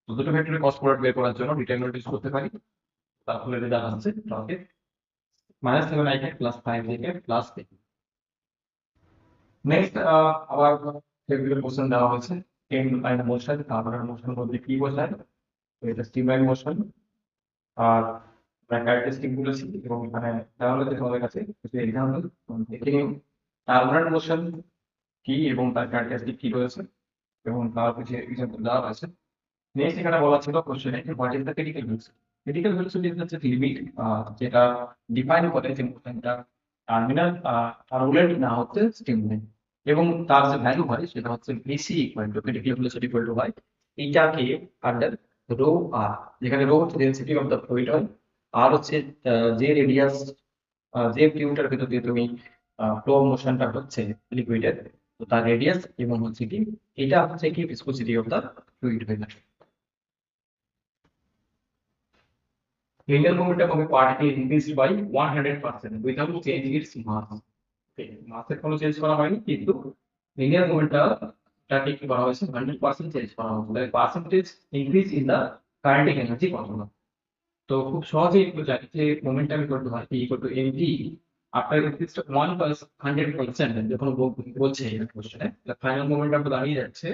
তো দুটো ভেক্টরের ক্রস প্রোডাক্ট বের করার জন্য ডিটারমিনেন্ট ইউজ করতে পারি। তাহলে রেজাল্ট আসছে টর্কে -7 i plus 5 j plus k। Next আবার সেগুলোর কোশ্চেন দেওয়া হয়েছে। টেন লাইন মোশন, কার্বনের মোশন বলতে কি বোঝায়, তো এটা স্ট্রিমলাইন মোশন। আর ক্যারেক্টারিস্টিক বলেছি, এবং এখানে দেওয়া হয়েছে তোমাদের কাছে কিছু এক্সাম্পল দেখে নিন। কার্বনের মোশন কি এবং তার ক্যারেক্টারিস্টিক কি রয়েছে, এবং তার কিছু এক্সাম্পল দেওয়া হয়েছে। নেক্সট এখানে বলা ছিল কোশ্চেনে what is the critical velocity. Critical velocity হচ্ছে লিমিট, যেটা ডিফাইন করে যে মোশনটা টার্মিনাল টার্বুলেন্ট না হচ্ছে স্টিমুলেন্ট, এবং তার যে ভ্যালু হয় সেটা হচ্ছে VC equal to critical velocity equal to হয় এইটাকে আন্ডার রো আর, যেখানে রো হচ্ছে ডেনসিটি অফ দ্য ফ্লুইড হয়, আর হচ্ছে যে রেডিয়াস, যে ফ্লুইডের ভিতর দিয়ে তুমি ফ্লো মোশনটা হচ্ছে লিকুইডের, তো তার রেডিয়াস এবং হচ্ছে কি এটা হচ্ছে কি ভিসকোসিটি অফ দ্য ফ্লুইড হয়ে যায়। Linear momentum of a particle increased by 100% without changing its mass. Okay, মাসের কোনো চেঞ্জ করা হয়নি, কিন্তু লিনিয়ার মোমেন্টটাকে কি করা হয়েছে, 100% চেঞ্জ করা হয়েছে। তাহলে percentage increase in the kinetic energy কত না। তো খুব সহজেই একটু জানি যে মোমেন্টাম ইকুয়াল টু হয় P equal to MV after increase to 100%, যখন বলছে এই কোশ্চেনে ফাইনাল মোমেন্টামটা দাঁড়িয়ে যাচ্ছে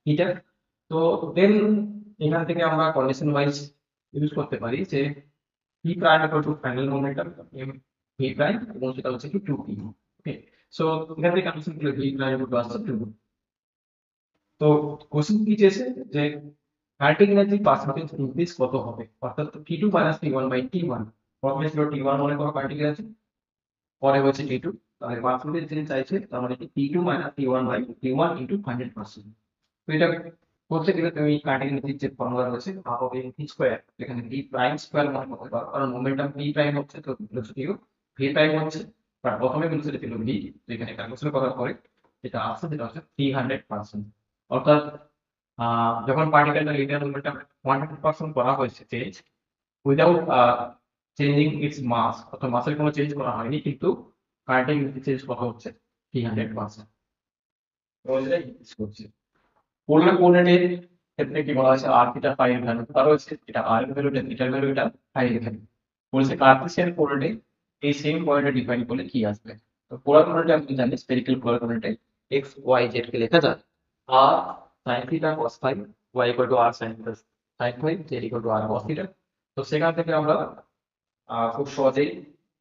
এটা। তো দেন এখান থেকে আমরা কন্ডিশন ওয়াইজ ইউজ করতে পারি যে P prime equal to final momentum M V prime, এবং সেটা হচ্ছে কি 2p। ওকে, সো এখান থেকে কন্ডিশন গুলো ভি প্রাইম ইকুয়াল টু আসছে 2। তো কোশ্চেন কি চেয়েছে যে কাইনেটিক এনার্জি পার্সেন্টেজ ইনক্রিজ কত হবে, অর্থাৎ t2 - t1 বাই t1। প্রথমে ছিল t1 মনে করো কাইনেটিক এনার্জি, পরে হচ্ছে t2, তাহলে পার্সেন্টেজ যিনি চাইছে তার মানে কি t2 - t1 by t1 into 100%। তো এটা করতে গেলে তুমি কাইনেটিক এনার্জির যে ফর্মুলা রয়েছে হাফ অফ ভি স্কয়ার, এখানে ভি প্রাইম স্কয়ার মনে করতে পারো, কারণ মোমেন্টাম ভি প্রাইম হচ্ছে, তো ভেলোসিটিও ভি প্রাইম হচ্ছে। আর প্রথমে ভেলোসিটি ছিল ভি, তো এখানে ক্যালকুলেশন করার পরে যেটা আসছে সেটা হচ্ছে 300%। অর্থাৎ যখন পার্টিকেলটা লিনিয়ার মোমেন্টাম 100% করা হয়েছে চেঞ্জ উইদাউট চেঞ্জিং ইটস মাস, অর্থাৎ মাসের কোনো চেঞ্জ করা হয়নি, কিন্তু কাইনেটিক এনার্জি চেঞ্জ করা হচ্ছে 300%। তো এটাই ইউজ করছে। পোলার কোঅর্ডিনেটের ক্ষেত্রে কি বলা হয়েছে, আর থিটা ফাই এর ভ্যালু করা হয়েছে, এটা আর এর ভ্যালু, এটা থিটার ভ্যালু, এটা ফাই এর ভ্যালু। বলেছে কার্টেসিয়ান কোঅর্ডিনেটে এই সেম পয়েন্টে ডিফাইন করলে কি আসবে। তো পোলার কোঅর্ডিনেটে আমি জানি স্ফেরিক্যাল পোলার কোঅর্ডিনেটে এক্স ওয়াই জেড কে লেখা যায় R sin theta cos phi y equal to r sin plus sin phi z equal to r cos theta. তো সেখান থেকে আমরা খুব সহজেই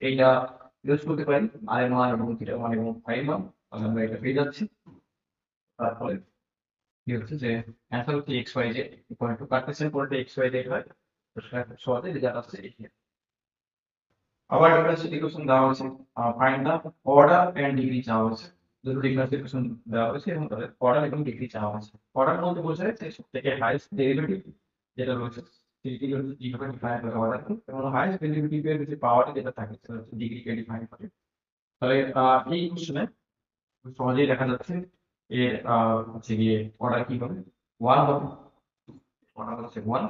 এইটা ইউজ করতে পারি, আর এর মান এবং থিটার মান এবং ফাই এর মান আমরা এটা পেয়ে যাচ্ছি। তারপরে কি হচ্ছে যে অ্যান্সার হচ্ছে X Y Z equal to Cartesian কোঅর্ডিনেটে এক্স ওয়াই জেড হয়, তো সেটা খুব সহজে রেজাল্ট আসছে এখানে। আবার ডিফারেন্সিয়াল ইকুয়েশন দেওয়া হয়েছে, find the order and degree চাওয়া হয়েছে। দুটো ডিফারেন্সিয়াল ইকুয়েশন দেওয়া হয়েছে এবং তাদের অর্ডার এবং ডিগ্রি চাওয়া হয়েছে। অর্ডার বলতে বোঝায় যে সবথেকে হাইয়েস্ট ডেরিভেটিভ যেটা রয়েছে সেটি হচ্ছে কিভাবে ডিফাইন করে অর্ডার, এবং হাইয়েস্ট ডেরিভেটিভের যে পাওয়ারটা যেটা থাকে সেটা হচ্ছে ডিগ্রি কে ডিফাইন করে। তাহলে এই কোশ্চেনে সহজেই দেখা যাচ্ছে এর হচ্ছে গিয়ে অর্ডার কি হবে, 1 হবে, অর্ডার হচ্ছে 1,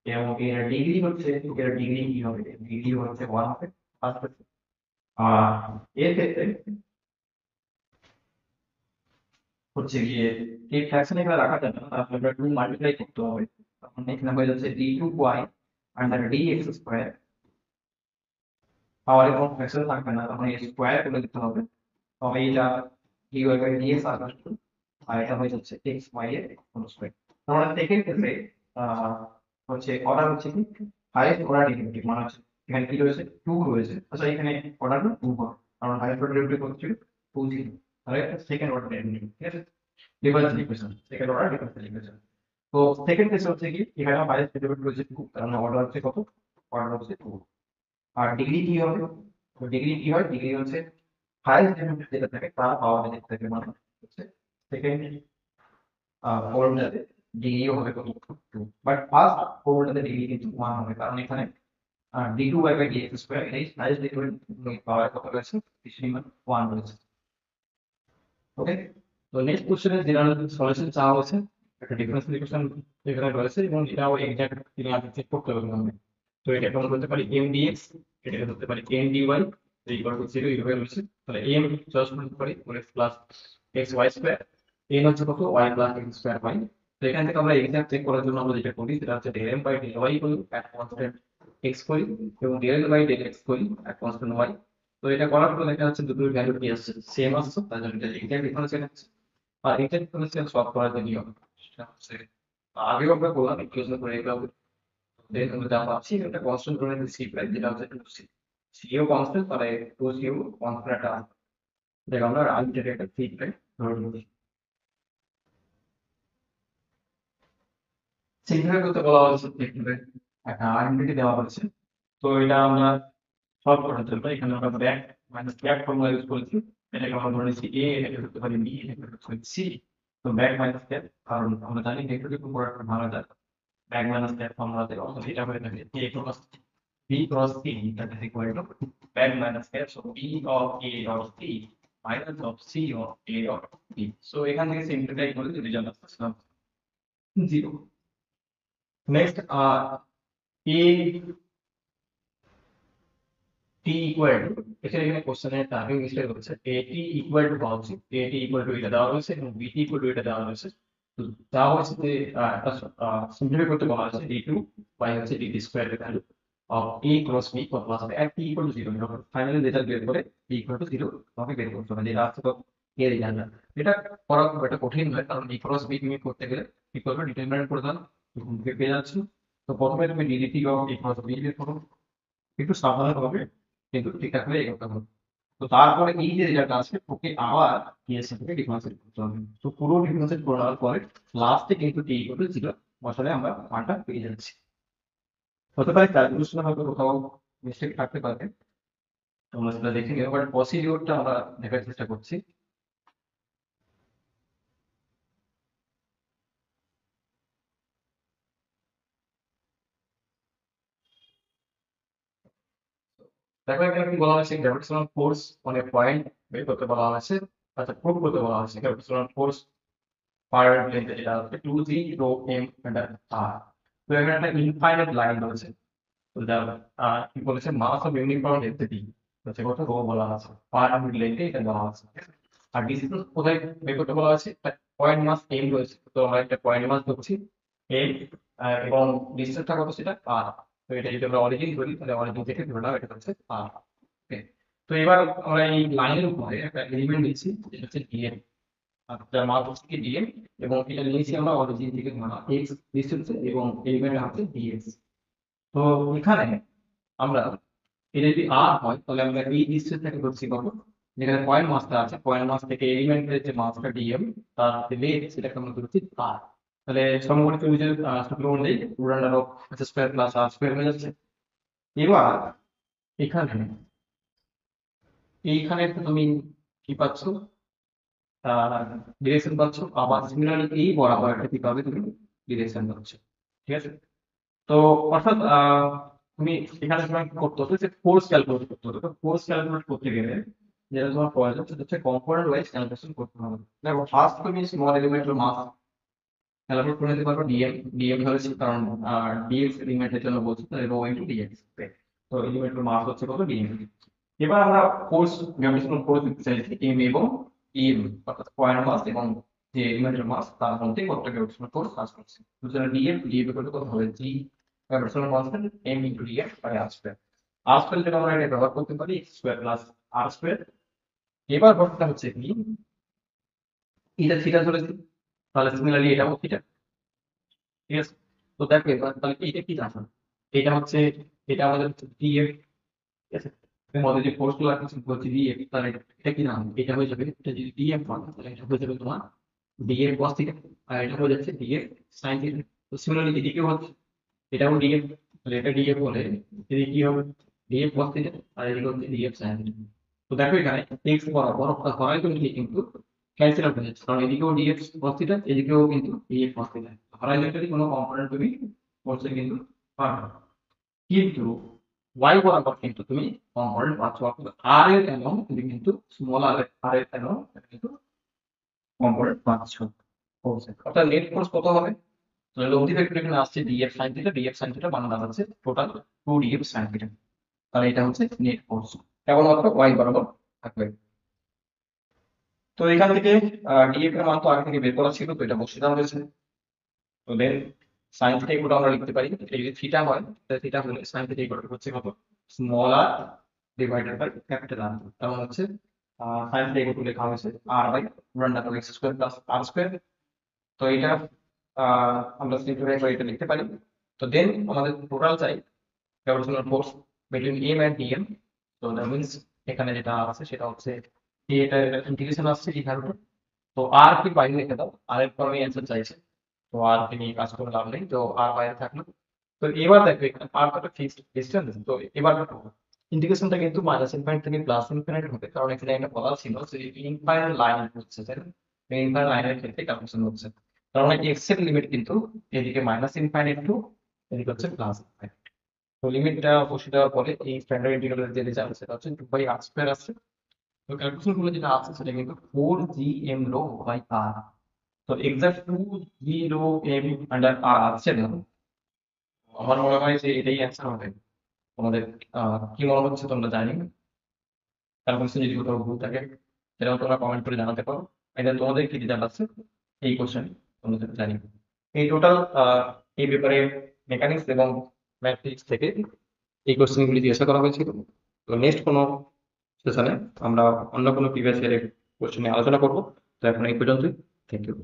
এবং এর ডিগ্রি হচ্ছে, এর ডিগ্রি কি হবে, ডিগ্রি হচ্ছে 1 হবে ফার্স্ট। এর ক্ষেত্রে হচ্ছে গিয়ে এই ফ্র্যাকশন এখানে রাখা যাবে না, তাহলে আমরা 2 মাল্টিপ্লাই করতে হবে, তখন এখানে হয়ে যাচ্ছে d2y আন্ডার dx স্কয়ার, পাওয়ারে কোনো ফ্র্যাকশন থাকবে না, তখন এই স্কয়ার করে দিতে হবে, তবে এটা dy বাই dx আসবে, আর এটা হয়ে যাচ্ছে x y এর হোল স্কয়ার। আমরা সেকেন্ড ক্ষেত্রে হচ্ছে অর্ডার হচ্ছে কি হাইয়েস্ট অর্ডার ডেরিভেটিভ, মানে হচ্ছে এখানে কি রয়েছে 2 রয়েছে, আচ্ছা এখানে অর্ডারটা 2 হবে, কারণ হাইয়েস্ট অর্ডার ডেরিভেটিভ হচ্ছে 2 0, তাহলে সেকেন্ড অর্ডার ডেরিভেটিভ, ঠিক আছে, differential equation, second order differential equation. তো সেকেন্ড কেস হচ্ছে কি এখানে হাইয়েস্ট ডেরিভেটিভ রয়েছে 2, কারণ অর্ডার হচ্ছে কত, অর্ডার হচ্ছে 2, আর ডিগ্রি কি হবে, তো ডিগ্রি কি হয়, ডিগ্রি হচ্ছে হাইয়েস্ট ডেরিভেটিভ যেটা থাকে তার পাওয়ার যেটা থাকে, মানে হচ্ছে সেকেন্ড ফর্মুলাতে ডিগ্রিও হবে কত 2, বাট ফার্স্ট ফর্মুলাতে ডিগ্রি কিন্তু 1 হবে, কারণ এখানে d2y বাই dx স্কয়ার এই হাইয়েস্ট ডেরিভেটিভ পাওয়ার কত রয়েছে, কিছু 1 রয়েছে। ওকে, তো নেক্সট কোশ্চেনের জেনারেল সলিউশন চাওয়া হয়েছে, একটা ডিফারেন্সিয়াল ইকুয়েশন এখানে রয়েছে এবং এটাও এক্সাক্ট তিনি আগে চেক করতে হবে আমাদের। তো এটা আমরা করতে পারি m dx, এটাকে ধরতে পারি m dy ইকুয়াল টু 0 এইভাবে রয়েছে, তাহলে m চয়েস করতে পারি x plus x y square, n হচ্ছে কত y plus x square y। তো এখান থেকে আমরা এক্সাক্ট চেক করার জন্য আমরা যেটা করি সেটা হচ্ছে del m by del y equal to at constant x করি এবং del l by del x করি at constant y। তো এটা করার পর দেখা যাচ্ছে দুটোর ভ্যালু কি আসছে, সেম আসছে, তার জন্য এটা এক্সাক্ট ডিফারেন্সিয়াল আসছে। আর এক্সাক্ট ডিফারেন্সিয়াল সলভ করার যে নিয়ম সেটা হচ্ছে আগেও আমরা বললাম ইকুয়েশন করে এগুলো, দেন আমরা যা পাচ্ছি এটা কনস্ট্যান্ট ধরে নিচ্ছি c প্রাইম, যেটা হচ্ছে 2c, c ও কনস্ট্যান্ট, তাহলে 2c ও কনস্ট্যান্ট একটা আসবে, দেখো আমরা আলটিমেট একটা c প্রাইম ধরে নিচ্ছি। সিম্পলিফাই করতে বলা হয়েছে, দেখবে একটা আইডেন্টিটি দেওয়া হয়েছে, তো এটা আমরা সলভ করার জন্য এখানে আমরা back minus back formula use করেছি, এটাকে আমরা ধরে নিচ্ছি a, এটাকে ধরতে পারি b, এটাকে ধরতে পারি c। তো ব্যাক মাইনাস ব্যাক, কারণ আমরা জানি ভেক্টরকে প্রোডাক্ট ভাঙা যায়, ব্যাক মাইনাস ব্যাক ফর্মুলাতে অর্থাৎ এটা হয়ে থাকে a cross b cross c, that is equal to back minus f, so b of a of c minus of c of a of b, so এখান থেকে সিম্পলিফাই করে result আসছে 0। Next a t equal to, এখানে কোশ্চেনে timing mistake হচ্ছে, a t equal to পাওয়া উচিত, a t equal to এটা দেওয়া হয়েছে এবং b t ইকুয়াল টু এটা দেওয়া হয়েছে। তো দেওয়া হয়েছে যে একটা সিম্পলিফাই করতে বলা হয়েছে d2 বাই হচ্ছে dt স্কয়ার এর value of a cross b plus at t equal to 0, যখন ফাইনালি রেজাল্ট বের করে b ইকুয়াল টু 0 তোমাকে বের করতে হবে, যেটা আছে তো এর রেজাল্ট। এটা করা খুব একটা কঠিন নয়, কারণ a ক্রস b তুমি করতে গেলে কি করবে, ডিটারমিনেন্ট করে দাও, পেয়ে যাচ্ছ। তো প্রথমে তুমি dt of a cross b বের করো, একটু সাবধানে হবে কিন্তু ঠিকঠাক করে এগোতে হবে। তো তারপরে এই যে রেজাল্ট আসবে ওকে আবার টিএসসি থেকে ডিফারেন্সিয়েট করতে হবে, তো পুরো ডিফারেন্সিয়েট করে নেওয়ার পরে লাস্টে কিন্তু টি ইকুয়াল টু 0 বসালে আমরা মানটা পেয়ে যাচ্ছি। হতে পারে ক্যালকুলেশনে হয়তো কোথাও মিস্টেক থাকতে পারে, তোমরা সেটা দেখে নিও, বাট প্রসিডিওরটা আমরা দেখার চেষ্টা করছি। দেখো এখানে কি বলা হয়েছে, gravitational force on a point বের করতে বলা হয়েছে, আচ্ছা প্রুভ করতে বলা হয়েছে গ্র্যাভিটেশনাল ফোর্স পার লেন্থ, যেটা হচ্ছে 2g rho m under r। তো এখানে একটা ইনফাইনাইট লাইন রয়েছে, তো যা কি বলেছে, মাস অফ ইউনিফর্ম ডেনসিটি হচ্ছে কত, রো বলা আছে, পার ইউনিট লেন্থে এটা দেওয়া আছে। আর ডিসটেন্স কোথায় বের করতে বলা আছে, পয়েন্ট মাস m রয়েছে, তো আমরা একটা পয়েন্ট মাস ধরছি m, এবং ডিসটেন্সটা কত সেটা r। তো এটা যদি আমরা অরিজিন ধরি তাহলে অরিজিন থেকে ধরে নাও এটা হচ্ছে r। ওকে, তো এবার আমরা এই লাইনের উপরে একটা এলিমেন্ট দিচ্ছি যেটা হচ্ছে dm, যার মান হচ্ছে কি dm, এবং এটা নিয়েছি আমরা অরিজিন থেকে ধরা x ডিসটেন্সে এবং এলিমেন্ট হচ্ছে dx। তো এখানে আমরা এটা যদি r হয় তাহলে আমরা এই ডিসটেন্সটাকে ধরছি কত, যেখানে পয়েন্ট মাসটা আছে, পয়েন্ট মাস থেকে এলিমেন্টের যে মাসটা dm তার যে লেন্থ সেটাকে আমরা ধরছি r। তাহলে সমগ্র ত্রিভুজের সূত্র অনুযায়ী root under of x square plus r square হয়ে যাচ্ছে। এবার এখানে এইখানে তুমি কি পাচ্ছ, ডিরেকশন পাচ্ছ, আবার সিমিলারলি এই বরাবর একটা কি পাবে, তুমি ডিরেকশন পাচ্ছ, ঠিক আছে। তো অর্থাৎ তুমি এখানে তোমাকে কি করতে হতো, যে ফোর্স ক্যালকুলেট করতে হতো, তো ফোর্স ক্যালকুলেট করতে গেলে যেটা তোমার প্রয়োজন সেটা হচ্ছে কম্পোনেন্ট ওয়াইজ ক্যালকুলেশন করতে হবে। দেখো ফার্স্ট তুমি স্মল এলিমেন্টের মাস ক্যালকুলেট করে নিতে পারবো ডিএম। ডিএম ধরেছি কারণ ডিএক্স এলিমেন্টের জন্য বলছি, তাহলে রো ইন্টু ডিএক্স। তো এলিমেন্টের মাস হচ্ছে কত, ডিএম। এবার আমরা ফোর্স গ্র্যাভিটেশনাল ফোর্স দিতে চাইছি এম এবং ইএম, অর্থাৎ পয়েন্ট মাস এবং যে এলিমেন্টের মাস তার মধ্যে কতটা গ্র্যাভিটেশনাল ফোর্স কাজ করছে। সুতরাং ডিএম ডিএম করতে কত হবে, G gravitational constant M into DM by R square. R square যেটা আমরা এটা ব্যবহার করতে পারি X square plus R square. এবার ঘটনা হচ্ছে কি, এটা থিটা ধরেছি, তাহলে সিমিলারলি এটাও থিটা। ঠিক আছে, তো দেখো এবার তাহলে এটা কি জানো, এটা হচ্ছে, এটা আমাদের ডিএফ। ঠিক আছে, মধ্যে যে ফোর্স গুলো আছে বলছি ডিএফ, তাহলে এটা কি নাম, এটা হয়ে যাবে, এটা যদি ডিএফ হয় তাহলে এটা হয়ে যাবে তোমার ডিএফ কস থিটা, আর এটা হয়ে যাচ্ছে ডিএফ সাইন থিটা। তো সিমিলারলি এদিকেও হচ্ছে, এটাও ডিএফ, তাহলে এটা ডিএফ হলে এদিকে কি হবে, ডিএফ কস থিটা, আর এদিকে হচ্ছে ডিএফ সাইন থিটা। তো দেখো এখানে এক্স বরাবর হরাইজন্টালি কিন্তু ক্যান্সেল আউট হয়ে যাচ্ছে, কারণ এদিকেও ডিএফ কস থিটা, এদিকেও কিন্তু ডিএফ কস থিটা। হরাইজন্টালি কোনো কম্পোনেন্ট তুমি করতে কিন্তু পারবে না। কিন্তু ওয়াই বরাবর কিন্তু তুমি কম্পোনেন্ট পাচ্ছ, অর্থাৎ আর এর অ্যামাউন্ট তুমি কিন্তু স্মল আর এর অ্যামাউন্ট কিন্তু কম্পোনেন্ট পাচ্ছ। অর্থাৎ নেট ফোর্স কত হবে, তাহলে লব্ধি ভেক্টর এখানে আসছে DF sine theta, DF sine theta বানানো যাচ্ছে টোটাল 2 ডিএফ সাইন থিটা। তাহলে এটা হচ্ছে নেট ফোর্স, কেবলমাত্র ওয়াই বরাবর থাকবে। তো এখান থেকে ডিএফ এর মান তো আগে থেকে বের করা ছিল, তো এটা বসিয়ে দেওয়া হয়েছে। তো দেন সাইন থিটা ইকুয়াল আমরা লিখতে পারি, এটা যদি থিটা হয় তাহলে থিটা হলে সাইন থিটা ইকুয়াল হচ্ছে কত, small R divided by capital R. তার হচ্ছে সাইন থিটা ইকুয়াল লেখা হয়েছে R by root over X square plus R square. তো এটা আমরা সিম্পলিফাই করে এটা লিখতে পারি। তো দেন আমাদের টোটাল চাই gravitational force between M and DM. তো দ্যাট মিন্স এখানে যেটা আছে সেটা হচ্ছে এটা ইন্টিগ্রেশন আসছে এই ধারণা। তো আর কি বাইরে রেখে দাও, আর এর পরে অ্যান্সার চাইছে, তো আর কে নিয়ে কাজ করে লাভ নেই, তো আর বাইরে থাকলো। তো এবার দেখো এখানে আর তো একটা ফিক্সড ডিসটেন্স, তো এবার ইন্টিগ্রেশনটা কিন্তু মাইনাস ইনফাইনাইট থেকে প্লাস ইনফাইনাইট হবে, কারণ এখানে একটা বলা ছিল যে ইনফাইনাইট লাইন হচ্ছে, তাই না? ইনফাইনাইট লাইনের ক্ষেত্রে ক্যালকুলেশন হচ্ছে, কারণ এক্স এর লিমিট কিন্তু এদিকে মাইনাস ইনফাইনাইট টু এদিকে হচ্ছে প্লাস ইনফাইনাইট। তো লিমিটটা বসিয়ে দেওয়ার পরে এই স্ট্যান্ডার্ড ইন্টিগ্রালের যে রেজাল্ট সেটা হচ্ছে 2/r² আছে। তো ক্যালকুলেশন গুলো যেটা আছে সেটা কিন্তু 4gm রো বাই আর। তো এক্সাক্ট 2 0 m আন্ডার আর আছে না, আমার মনে হয় যে এটাই অ্যান্সার হবে। তোমাদের কি মনে হচ্ছে তোমরা জানি, ক্যালকুলেশন যদি কোথাও ভুল থাকে সেটাও তোমরা কমেন্ট করে জানাতে পারো। এটা তোমাদের কি রেজাল্ট আছে এই কোশ্চেন তোমাদের জানি। এই টোটাল এই ব্যাপারে মেকানিক্স এবং ম্যাথমেটিক্স থেকে এই কোশ্চেনগুলি জিজ্ঞাসা করা হয়েছিল। তো নেক্সট কোনো সেশনে আমরা অন্য কোনো প্রিভিয়াস ইয়ারের কোশ্চেন নিয়ে আলোচনা করবো। তো এখন এই পর্যন্তই, থ্যাংক ইউ।